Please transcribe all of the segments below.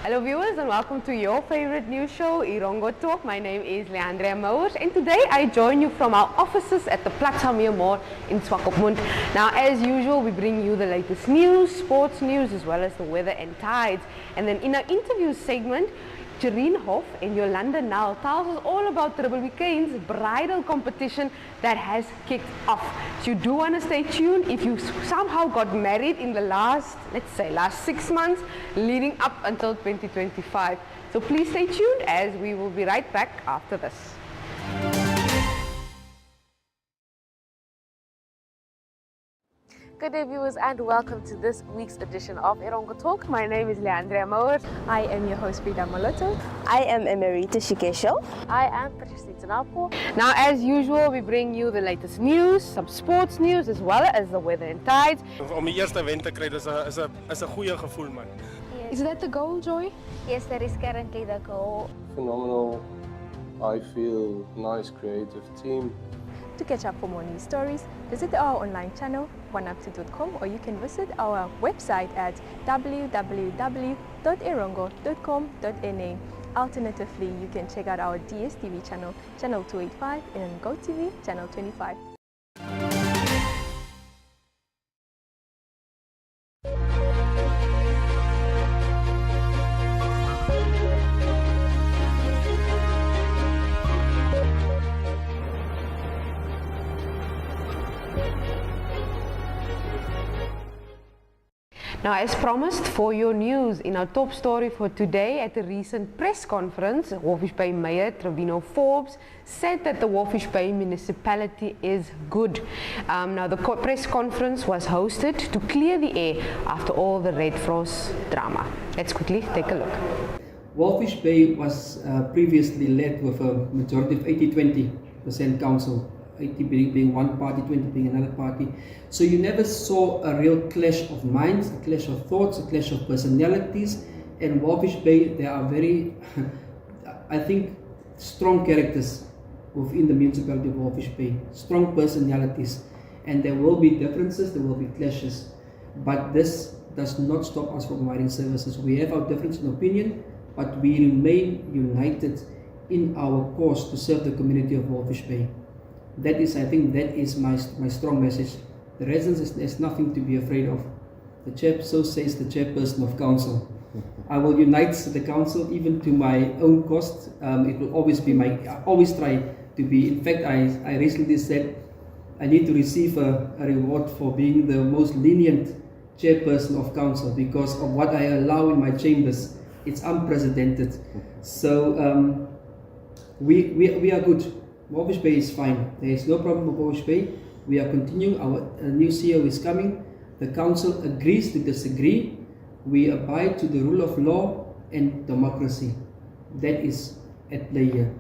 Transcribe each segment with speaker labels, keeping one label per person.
Speaker 1: Hello viewers and welcome to your favorite news show, Erongo Talk. My name is Nghitaunapo and today I join you from our offices at the Platzhamir Mall in Swakopmund. Now as usual we bring you the latest news, sports news as well as the weather and tides. And then in our interview segment, Jereen Hoff and Yolanda Nal tells us all about Triple Weekend's bridal competition that has kicked off. So you do want to stay tuned if you somehow got married in the last 6 months leading up until 2025. So please stay tuned as we will be right back after this. Good day viewers and welcome to this week's edition of Erongo Talk. My name is Nghitaunapo.
Speaker 2: I am your host, Frida Moloto.
Speaker 3: I am Emerita Shikesho.
Speaker 4: I am Precious Nghitaunapo.
Speaker 1: Now as usual we bring you the latest news, some sports news as well as the weather and tides.
Speaker 5: Om die eerste wen te kry is 'n goeie gevoel man.
Speaker 2: Is that the goal, Joy?
Speaker 4: Yes, that is currently the goal.
Speaker 6: Phenomenal. I feel nice creative team.
Speaker 2: To catch up for more news stories, visit our online channel, oneup2.com, or you can visit our website at www.erongo.com.na. Alternatively, you can check out our DSTV channel, channel 285, and on GoTV, channel 25.
Speaker 1: Now as promised for your news, in our top story for today at the recent press conference, Walvis Bay Mayor Trevino Forbes said that the Walvis Bay municipality is good. Now the press conference was hosted to clear the air after all the Red Frost drama. Let's quickly take a look.
Speaker 7: Walvis Bay was previously led with a majority of 80-20% council. 80 being one party, 20 being another party. So you never saw a real clash of minds, a clash of thoughts, a clash of personalities. And Walvis Bay, there are very, I think, strong characters within the municipality of Walvis Bay, strong personalities. And there will be differences, there will be clashes. But this does not stop us from providing services. We have our difference in opinion, but we remain united in our cause to serve the community of Walvis Bay. That is, I think, that is my strong message. The residents, there's nothing to be afraid of. So says the chairperson of council. I will unite the council even to my own cost. It will always be I always try to be. In fact, I recently said I need to receive a reward for being the most lenient chairperson of council because of what I allow in my chambers. It's unprecedented. So we are good. Walvis Bay is fine. There is no problem with Walvis Bay. We are continuing. Our new CEO is coming. The council agrees to disagree. We abide to the rule of law and democracy. That is at play here.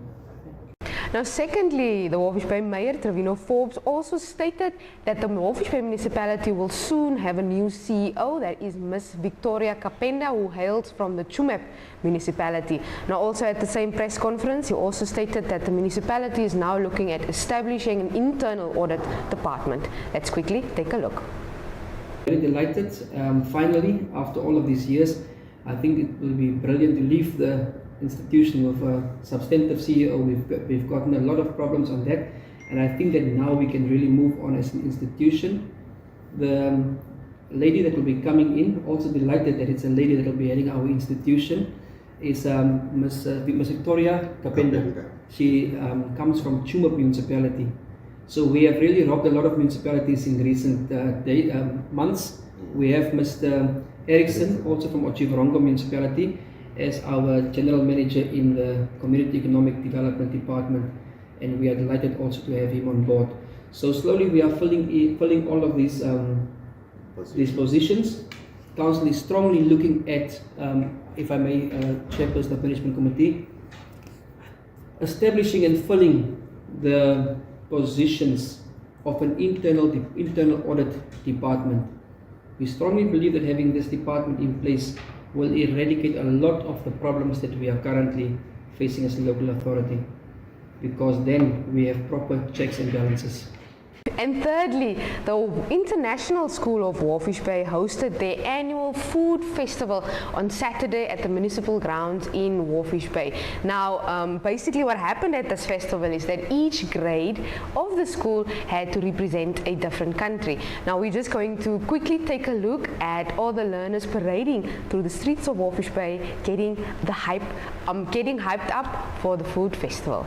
Speaker 1: Now secondly, the Walvis Bay Mayor Trevino Forbes also stated that the Walvis Bay municipality will soon have a new CEO, that is Miss Victoria Kapenda, who hails from the Chumep municipality. Now also at the same press conference, he also stated that the municipality is now looking at establishing an internal audit department. Let's quickly take a look.
Speaker 7: Very delighted. Finally, after all of these years, I think it will be brilliant to leave the institution with a substantive CEO. We've gotten a lot of problems on that, and I think that now we can really move on as an institution. The lady that will be coming in, also delighted that it's a lady that will be heading our institution, is Miss Victoria Kapenda. She comes from Chumep municipality. So we have really robbed a lot of municipalities in recent months. We have Mr. Erickson, also from Erongo municipality, as our general manager in the Community Economic Development Department, and we are delighted also to have him on board. So slowly we are filling all of these positions. Council is strongly looking at, if I may, chairperson of management committee, establishing and filling the positions of an internal audit department. We strongly believe that having this department in place will eradicate a lot of the problems that we are currently facing as a local authority, because then we have proper checks and balances.
Speaker 1: And thirdly, the International School of Warfish Bay hosted their annual food festival on Saturday at the municipal grounds in Warfish Bay. Now, basically what happened at this festival is that each grade of the school had to represent a different country. Now, we're just going to quickly take a look at all the learners parading through the streets of Warfish Bay, getting hyped up for the food festival.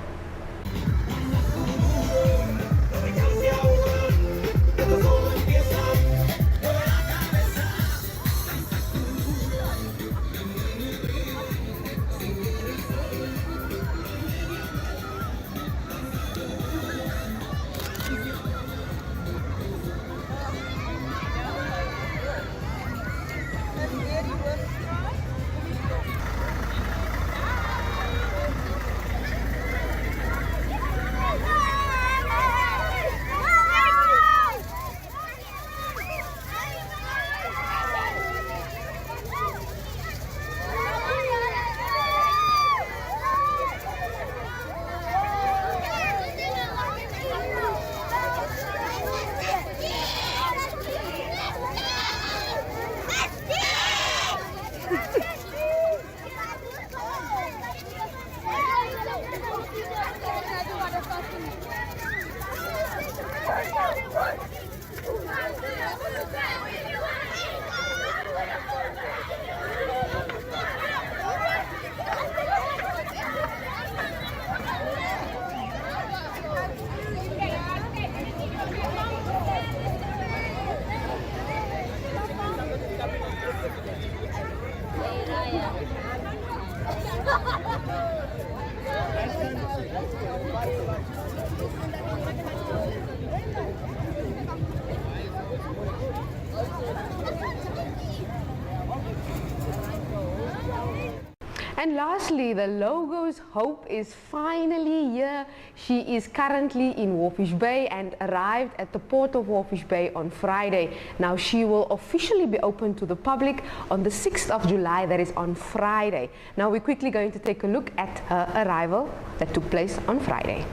Speaker 1: And lastly, the logo's hope is finally here. She is currently in Warfish Bay and arrived at the port of Warfish Bay on Friday. Now she will officially be open to the public on the 6th of July, that is on Friday. Now we're quickly going to take a look at her arrival that took place on Friday.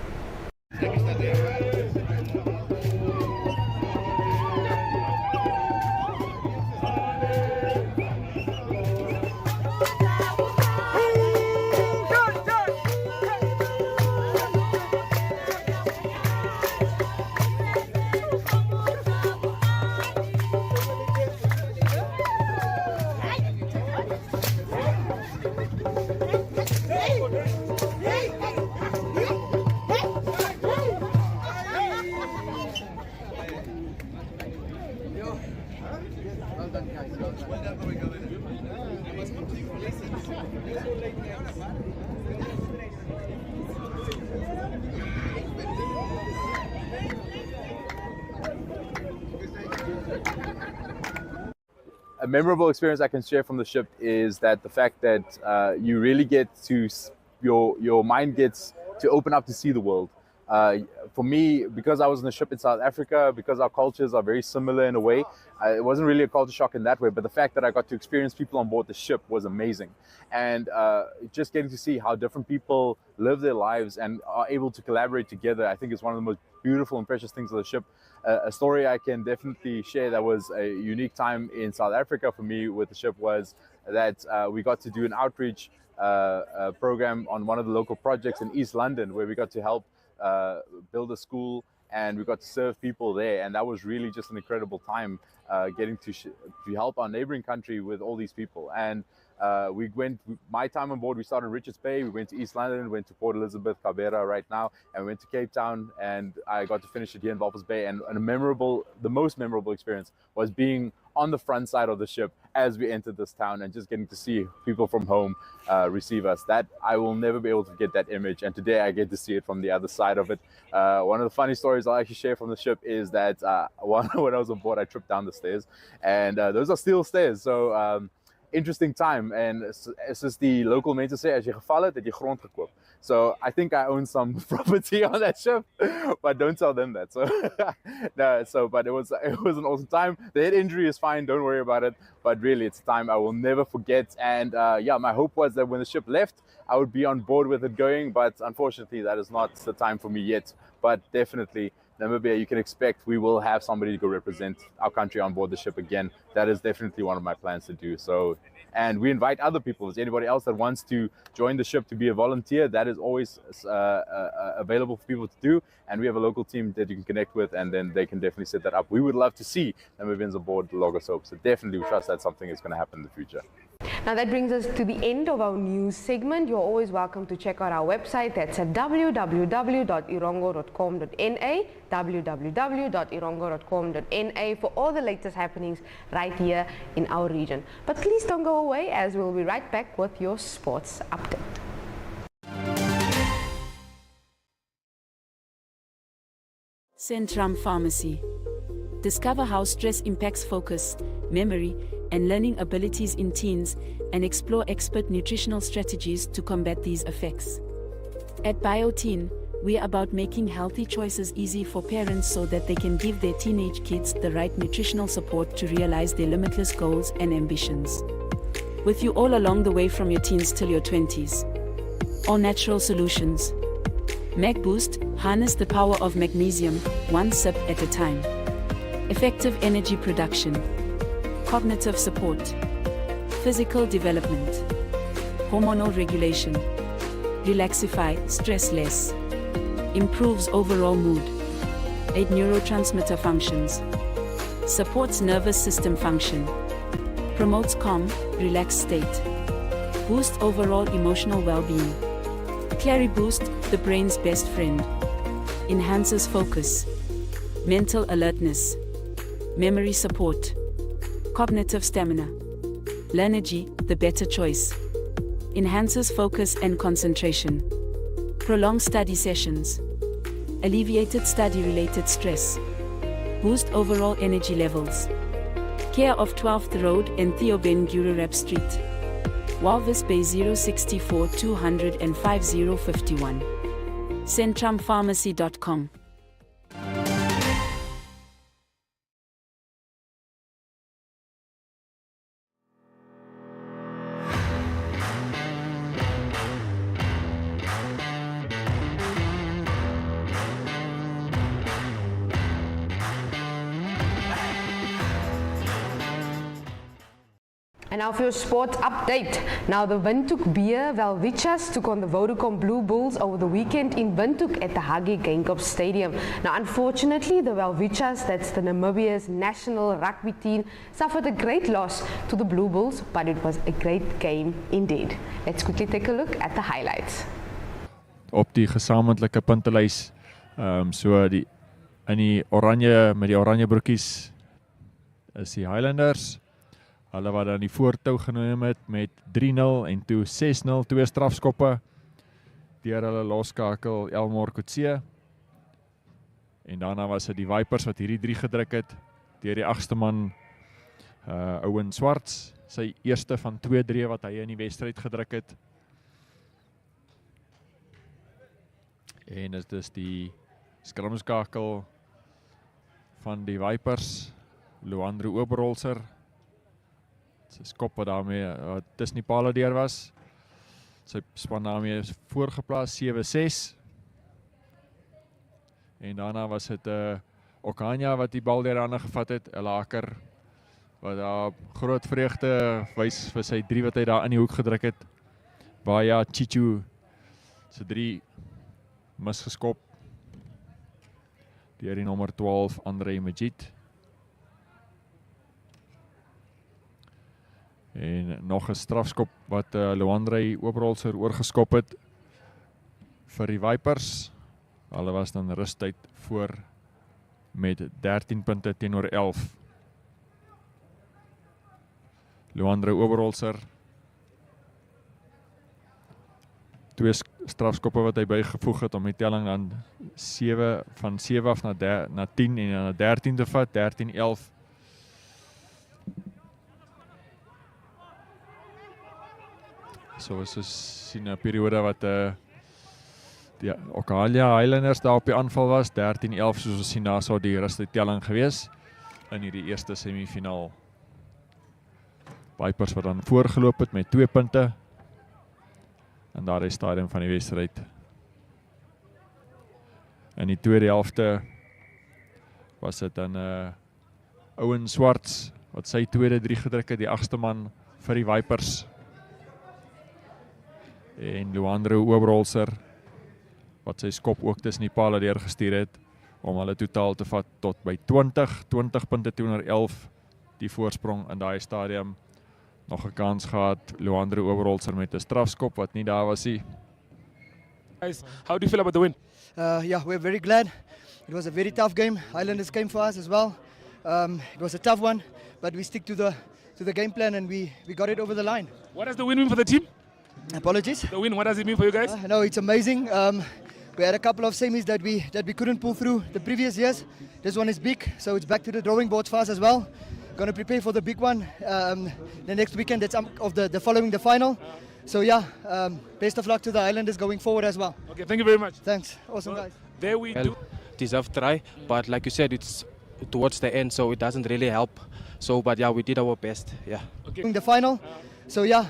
Speaker 8: A memorable experience I can share from the ship is that the fact that you really get to, your mind gets to open up to see the world. For me, because I was in the ship in South Africa, because our cultures are very similar in a way, it wasn't really a culture shock in that way, but the fact that I got to experience people on board the ship was amazing. And just getting to see how different people live their lives and are able to collaborate together, I think is one of the most beautiful and precious things of the ship. A story I can definitely share that was a unique time in South Africa for me with the ship was that we got to do an outreach program on one of the local projects in East London, where we got to help build a school, and we got to serve people there, and that was really just an incredible time, getting to help our neighboring country with all these people. And we went, my time on board, we started in Richards Bay, we went to East London, went to Port Elizabeth, Cabera right now, and we went to Cape Town, and I got to finish it here in Walvis Bay. And the most memorable experience was being on the front side of the ship as we entered this town and just getting to see people from home receive us. That I will never be able to get that image, and today I get to see it from the other side of it. One of the funny stories I'll actually share from the ship is that when I was on board, I tripped down the stairs, and those are steel stairs, so interesting time. And soos die local mense sê, as jy geval het jy grond gekoop. So I think I own some property on that ship, but don't tell them that. So no, but it was an awesome time. The head injury is fine, don't worry about it. But really, it's a time I will never forget. And yeah, my hope was that when the ship left, I would be on board with it going, but unfortunately, that is not the time for me yet. But definitely, Namibia, you can expect we will have somebody to go represent our country on board the ship again. That is definitely one of my plans to do. So, and we invite other people. If there's anybody else that wants to join the ship to be a volunteer, that is always available for people to do. And we have a local team that you can connect with, and then they can definitely set that up. We would love to see Namibians aboard the Logo Soap. So definitely we trust that something is going to happen in the future.
Speaker 1: Now that brings us to the end of our news segment. You're always welcome to check out our website. That's at www.erongo.com.na, www.erongo.com.na for all the latest happenings right here in our region. But please don't go away, as we'll be right back with your sports update.
Speaker 9: Centrum Pharmacy. Discover how stress impacts focus, memory, and learning abilities in teens, and explore expert nutritional strategies to combat these effects. At BioTeen, we are about making healthy choices easy for parents so that they can give their teenage kids the right nutritional support to realize their limitless goals and ambitions. With you all along the way from your teens till your 20s. All natural solutions. Mag Boost, harness the power of magnesium, one sip at a time. Effective energy production. Cognitive support. Physical development. Hormonal regulation. Relaxify, stress less. Improves overall mood. Aid neurotransmitter functions. Supports nervous system function. Promotes calm, relaxed state. Boosts overall emotional well-being. Clary Boost, the brain's best friend. Enhances focus. Mental alertness. Memory support. Cognitive stamina. Learnergy, the better choice. Enhances focus and concentration. Prolonged study sessions. Alleviated study-related stress. Boost overall energy levels. Care of 12th Road and Theo Ben Gururap Street. Walvis Bay 064 200 and 5051. CentrumPharmacy.com.
Speaker 1: And now for your sports update. Now the Windhoek Beer Welwichas took on the Vodacom Blue Bulls over the weekend in Windhoek at the Hage Geingob Stadium. Now unfortunately the Welwichas, that's the Namibia's national rugby team, suffered a great loss to the Blue Bulls, but it was a great game indeed. Let's quickly take a look at the highlights.
Speaker 10: Op die gesamentlike puntelys, so die in die oranje met die oranje broekies is die Highlanders. Hulle wat dan die voortou geneem het met 3-0 en toe 6-0, 2 strafskoppe deur hulle loskakel Elmore Kutse. En daarna was dit die Vipers wat hierdie 3 gedruk het deur die 8ste man Owen Swarts, sy eerste van 2-3 wat hy in die wedstryd gedruk het. En dit is die skrimskakel van die Vipers, Luandre Oberholzer. Sy skop wat daarmee tussen die pale deur was. Sy span daarmee voorgeplaas 7-6. En daarna was dit Okanya wat die bal deur hande gevat het, 'n laker wat daar groot vreugde wys vir sy 3 wat hy daar in die hoek gedruk het. Baya Chichu se 3 misgeskop deur die nommer 12 Andre Majid. En nog 'n strafskop wat Luandre Oberholzer oorgeskop het vir die Vipers. Hulle was dan rustyd voor met 13 punte teenoor 11. Luandre Oberholzer 2 strafskoppe wat hy bygevoeg het om die telling dan 7 af na 10 en na 13 te vat, 13-11. So ons sien 'n periode wat die Okalia Highlanders daar op die aanval was, 13-11 soos ons sien daar sou die rustydtelling gewees in hierdie eerste semifinaal. Vipers wat dan voorgeloop het met 2 punte in daardie stadium van die wedstryd. In die tweede helfte was dit dan Owen Swarts wat sy tweede 3 gedruk het, die 8ste man vir die Vipers. En Luandro Oberholzer wat sy skop ook tussen die pale deurgestuur het om hulle totaal te vat tot by 20 punte teenoor 11 die voorsprong in daai stadium. Nog 'n kans gehad, Luandro Oberholzer met 'n strafskop wat nie daar was nie.
Speaker 5: Guys, how do you feel about the win?
Speaker 11: Yeah, we're very glad. It was a very tough game. Highlanders came for us as well. It was a tough one, but we stick to the game plan and we got it over the line.
Speaker 5: What does the win mean for the team?
Speaker 11: Apologies.
Speaker 5: The win, what does it mean for you guys?
Speaker 11: No, it's amazing. We had a couple of semis that we couldn't pull through the previous years. This one is big, so it's back to the drawing board for us as well. Going to prepare for the big one the next weekend. That's of the following the final. So yeah, best of luck to the Highlanders going forward as well.
Speaker 5: Okay, thank you very much.
Speaker 11: Thanks, awesome guys.
Speaker 5: There we do.
Speaker 12: Deserved try, but like you said, it's towards the end, so it doesn't really help. So, but yeah, we did our best. Yeah.
Speaker 5: Okay.
Speaker 11: The final. So yeah,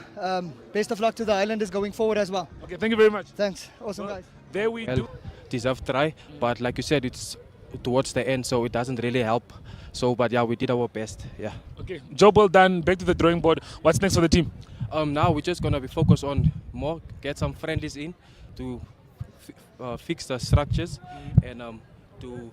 Speaker 11: best of luck to the Highlanders going forward as well.
Speaker 5: Okay, thank you very much.
Speaker 11: Thanks, awesome guys.
Speaker 5: There we do.
Speaker 12: Deserved try, but like you said, it's towards the end, so it doesn't really help. So, but yeah, we did our best. Yeah.
Speaker 5: Okay, job well done. Back to the drawing board. What's next for the team?
Speaker 12: Now we're just gonna be focused on more, get some friendlies in to fix the structures and to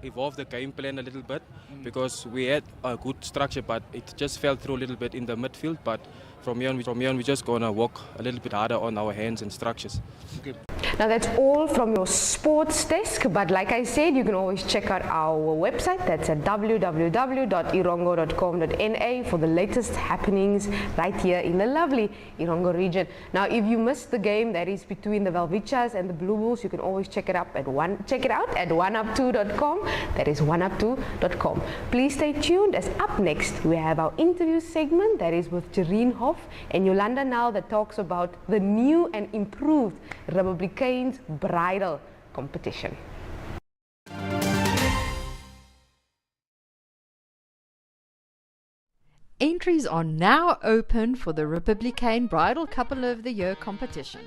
Speaker 12: evolve the game plan a little bit, because we had a good structure, but it just fell through a little bit in the midfield. But from here on, we're just gonna work a little bit harder on our hands and structures.
Speaker 5: Okay.
Speaker 1: Now that's all from your sports desk, but like I said, you can always check out our website. That's at www.erongo.com.na for the latest happenings right here in the lovely Erongo region. Now if you missed the game that is between the Velvichas and the Blue Bulls, you can always check it out at 1up2.com. That is 1up2.com. Please stay tuned, as up next we have our interview segment that is with Jareen Hoff and Yolanda now, that talks about the new and improved Republicains bridal competition.
Speaker 13: Entries are now open for the Republican Bridal Couple of the Year competition.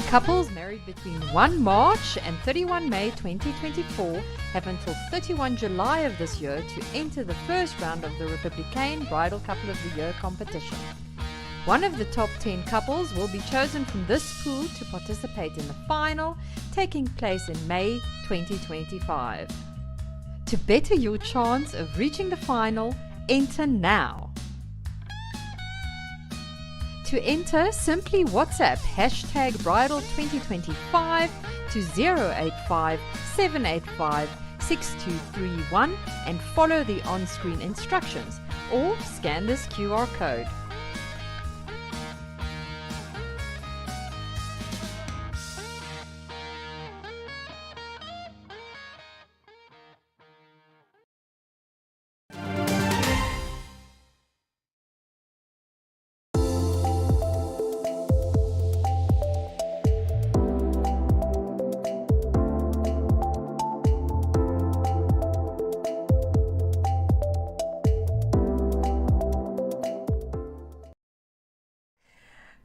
Speaker 13: Couples married between 1 March and 31 May 2024 have until 31 July of this year to enter the first round of the Republican Bridal Couple of the Year competition. One of the top 10 couples will be chosen from this pool to participate in the final, taking place in May 2025. To better your chance of reaching the final, enter now. To enter, simply WhatsApp #bridal2025 to 085 785 6231 and follow the on-screen instructions, or scan this QR code.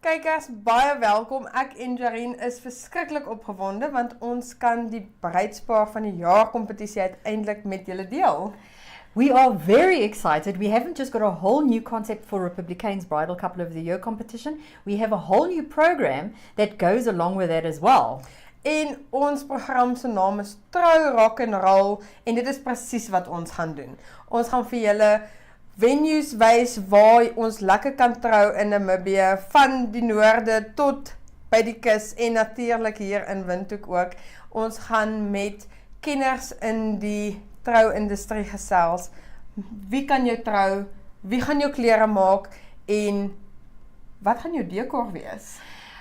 Speaker 14: Kykers, baie welkom. Ek en Jareen is verskriklik opgewonde want ons kan die bruidspaar van die jaar kompetisie uiteindelik met julle deel.
Speaker 15: We are very excited. We haven't just got a whole new concept for Republicains Bridal Couple of the Year competition. We have a whole new program that goes along with that as well.
Speaker 14: En ons program se naam is Trou Rock and Roll en dit is presies wat ons gaan doen. Ons gaan vir julle venues wys waar ons lekker kan trou in Namibië, van die noorde tot by die kus en natuurlik hier in Windhoek ook. Ons gaan met kenners in die trouindustrie gesels. Wie kan jou trou? Wie gaan jou klere maak? En wat gaan jou dekor wees?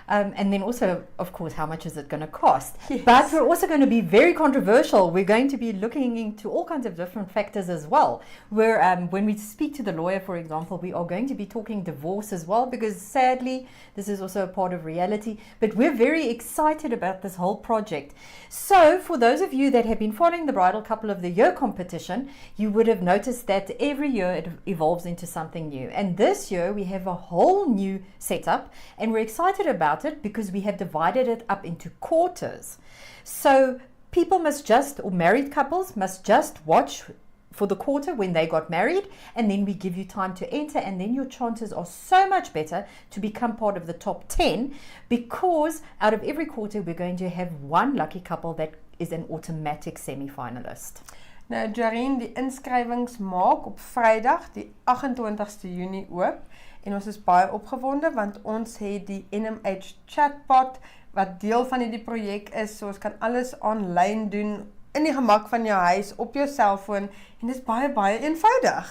Speaker 15: And then also, of course, how much is it going to cost?
Speaker 14: Yes.
Speaker 15: But we're also going to be very controversial. We're going to be looking into all kinds of different factors as well. When we speak to the lawyer, for example, we are going to be talking divorce as well, because sadly, this is also a part of reality. But we're very excited about this whole project. So for those of you that have been following the Bridal Couple of the Year competition, you would have noticed that every year it evolves into something new. And this year we have a whole new setup, and we're excited about about it because we have divided it up into quarters. So people must just, or married couples must just watch for the quarter when they got married, and then we give you time to enter, and then your chances are so much better to become part of the top 10, because out of every quarter we're going to have one lucky couple that is an automatic semi-finalist.
Speaker 14: Nou Jareen, die inskrywings maak op Vrydag die 28ste Junie oop en ons is baie opgewonde want ons het die NMH chatbot wat deel van hierdie projek is, so ons kan alles aanlyn doen in die gemak van jou huis, op jou selfoon, en dit is baie eenvoudig.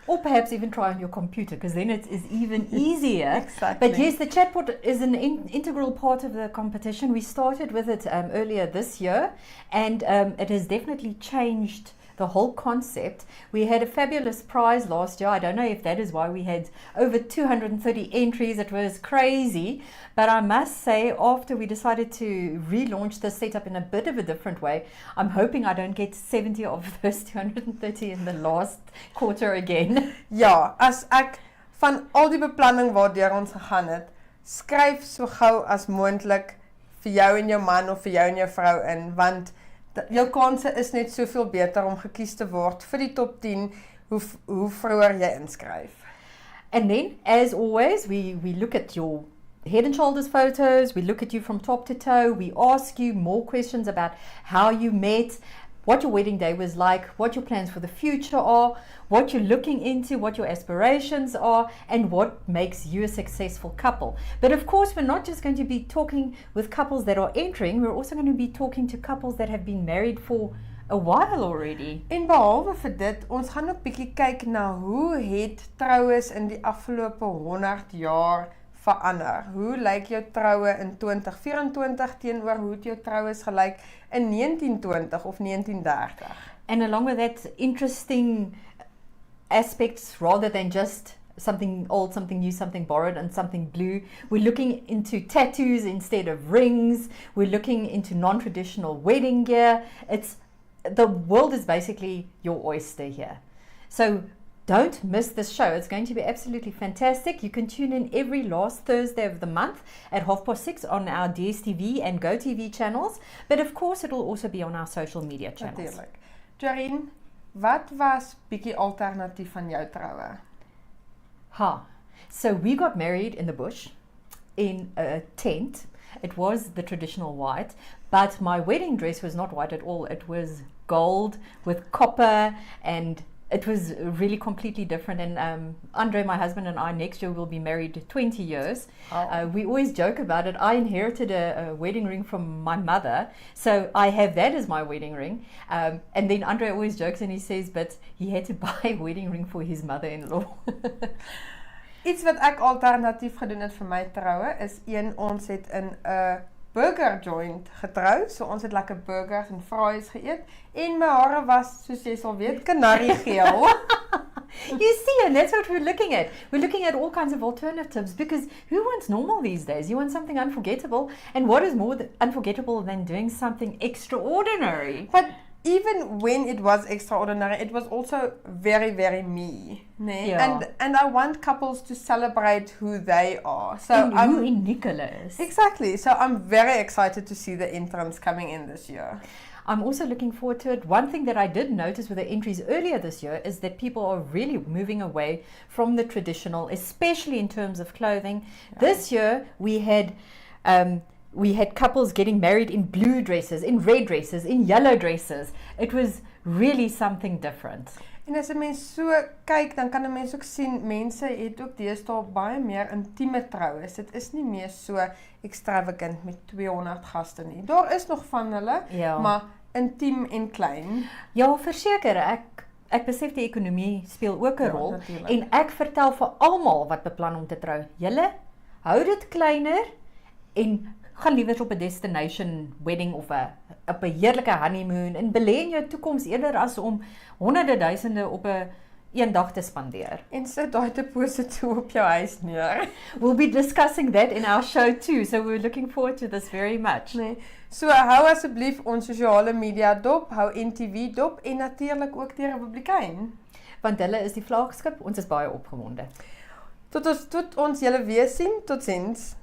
Speaker 15: Or perhaps even try on your computer, because then it is even easier.
Speaker 14: Exactly.
Speaker 15: But yes, the chatbot is an integral part of the competition. We started with it earlier this year, and it has definitely changed the whole concept. We had a fabulous prize last year. I don't know if that is why we had over 230 entries. It was crazy. But I must say, after we decided to relaunch the setup in a bit of a different way, I'm hoping I don't get 70 of those 230 in the last quarter again.
Speaker 14: Ja, as ek van al die beplanning waardeur ons gegaan het, skryf so gou as moontlik vir jou en jou man of vir jou en jou vrou in, want jou kanse is net soveel beter om gekies te word vir die top 10 hoe vroeër jy inskryf.
Speaker 15: And then, as always, we look at your head and shoulders photos, we look at you from top to toe, we ask you more questions about how you met, what your wedding day was like, what your plans for the future are, what you're looking into, what your aspirations are, and what makes you a successful couple. But of course, we're not just going to be talking with couples that are entering, we're also going to be talking to couples that have been married for a while already.
Speaker 14: En behalwe vir dit, ons gaan ook bietjie kyk na hoe het troues in die afgelope 100 jaar verander. Hoe lyk jou troue in 2024 teenoor hoe het jou troues gelyk in 1920 of 1930?
Speaker 15: And along with that, interesting aspects rather than just something old, something new, something borrowed, and something blue. We're looking into tattoos instead of rings. We're looking into non-traditional wedding gear. The world is basically your oyster here. So don't miss this show. It's going to be absolutely fantastic. You can tune in every last Thursday of the month at 6:30 on our DSTV and GoTV channels. But of course, it will also be on our social media channels.
Speaker 14: Natuurlijk. Jareen, wat was bietjie alternatief van jou troue?
Speaker 15: So we got married in the bush, in a tent. It was the traditional white, but my wedding dress was not white at all. It was gold with copper, and it was really completely different. And Andre, my husband, and I next year will be married 20 years. We always joke about it. I inherited a wedding ring from my mother, so I have that as my wedding ring. And then Andre always jokes and he says, but he had to buy a wedding ring for his mother-in-law.
Speaker 14: Iets wat ek alternatief gedoen het vir my troue is ons het in 'n burger joint getrou. So ons het lekker burgers en fries geëet en my hare was, soos jy sal weet, kanariegeel.
Speaker 15: You see, and that's what we're looking at. We're looking at all kinds of alternatives because who wants normal these days? You want something unforgettable, and what is more unforgettable than doing something extraordinary?
Speaker 14: But even when it was extraordinary, it was also very, very me. Nee?
Speaker 15: Yeah.
Speaker 14: And I want couples to celebrate who they are. So
Speaker 15: and who in Nicholas.
Speaker 14: Exactly. So I'm very excited to see the entrants coming in this year.
Speaker 15: I'm also looking forward to it. One thing that I did notice with the entries earlier this year is that people are really moving away from the traditional, especially in terms of clothing. Yeah. This year we had couples getting married in blue dresses, in red dresses, in yellow dresses. It was really something different.
Speaker 14: En as 'n mens so kyk, dan kan 'n mens ook sien mense het ook deesdae baie meer intieme troues. Dit is nie meer so extravagant met 200 gaste nie. Daar is nog van hulle, maar intiem en klein.
Speaker 15: Ja, verseker, ek besef die ekonomie speel ook 'n rol en ek vertel vir almal wat beplan om te trou. Julle hou dit kleiner en gaan liewer op 'n destination wedding of op 'n heerlike honeymoon en belê in jou toekoms eerder as om honderde duisende op 'n dag te spandeer.
Speaker 14: En sit daai deposito op jou huis neer.
Speaker 15: We'll be discussing that in our show too, so we're looking forward to this very much.
Speaker 14: Nee. So hou asseblief ons sosiale media dop, hou NTV dop en natuurlik ook die Republikein.
Speaker 15: Want hulle is die vlaggenskap, ons is baie opgewonde.
Speaker 14: Tot ons julle weer sien, totsiens.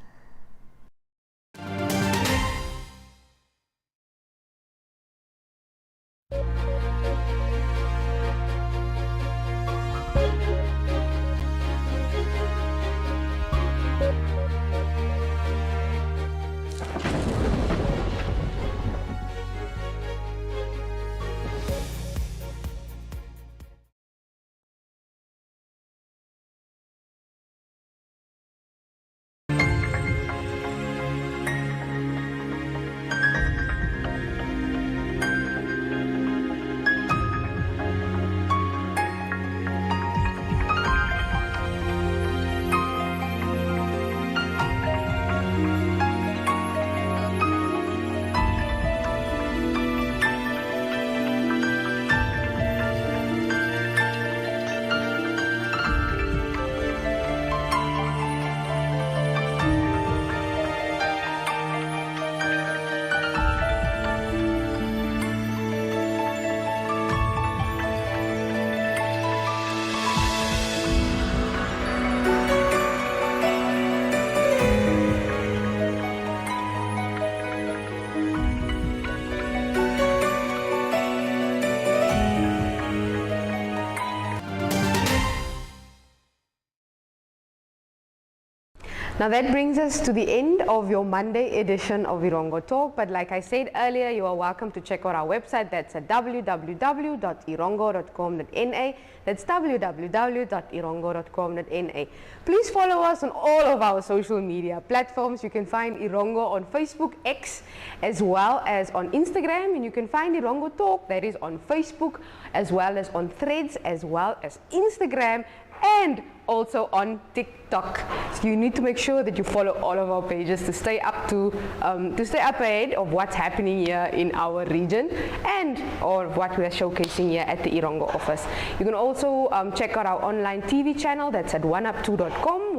Speaker 1: Now that brings us to the end of your Monday edition of Erongo Talk, but like I said earlier, you are welcome to check out our website. That's at www.erongo.com.na. That's www.erongo.com.na. Please follow us on all of our social media platforms. You can find Erongo on Facebook, X, as well as on Instagram, and you can find Erongo Talk, that is on Facebook, as well as on Threads, as well as Instagram, and also on TikTok. So you need to make sure that you follow all of our pages to stay up ahead of what's happening here in our region and or what we are showcasing here at the Erongo office. You can also check out our online TV channel. That's at oneup2.com,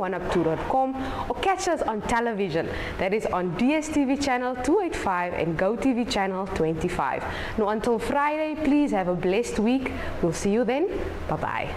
Speaker 1: or catch us on television. That is on DSTV channel 285 and GoTV channel 25. Now until Friday, please have a blessed week. We'll see you then. Bye-bye.